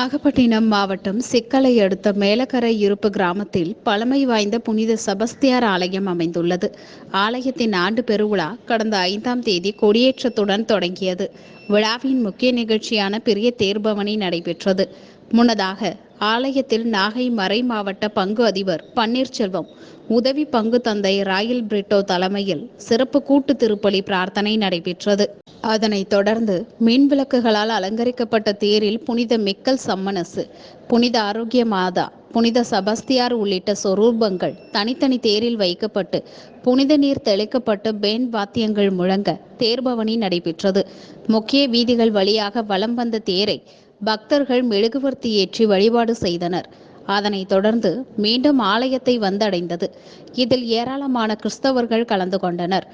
நாகப்பட்டினம் மாவட்டம் சிக்கலை அடுத்த மேலக்கரை இருப்பு கிராமத்தில் பழமை வாய்ந்த புனித செபஸ்தியார் ஆலயம் அமைந்துள்ளது. ஆலயத்தின் ஆண்டு பெருவிழா கடந்த 5ஆம் தேதி கொடியேற்றத்துடன் தொடங்கியது. விழாவின் முக்கிய நிகழ்ச்சியான பெரிய தேர்பவனி நடைபெற்றது. முன்னதாக ஆலயத்தில் நாகை மறை மாவட்ட பங்கு அதிபர் பன்னீர்செல்வம், உதவி பங்கு தந்தை ராயல் பிரிட்டோ தலைமையில் சிறப்பு கூட்டு திருப்பலி பிரார்த்தனை நடைபெற்றது. அதனைத் தொடர்ந்து மின் விளக்குகளால் அலங்கரிக்கப்பட்ட தேரில் புனித மிக்கல் சம்மனசு, புனித ஆரோக்கிய மாதா, புனித செபஸ்தியார் உள்ளிட்ட சொரூபங்கள் தனித்தனி தேரில் வைக்கப்பட்டு புனித நீர் தெளிக்கப்பட்டு பேண்ட் வாத்தியங்கள் முழங்க தேர்பவனி நடைபெற்றது. முக்கிய வீதிகள் வழியாக வலம் வந்த தேரை பக்தர்கள் மெழுகுவர்த்தி ஏற்றி வழிபாடு செய்தனர். அதனைத் தொடர்ந்து மீண்டும் ஆலயத்தை வந்தடைந்தது. இதில் ஏராளமான கிறிஸ்தவர்கள் கலந்து கொண்டனர்.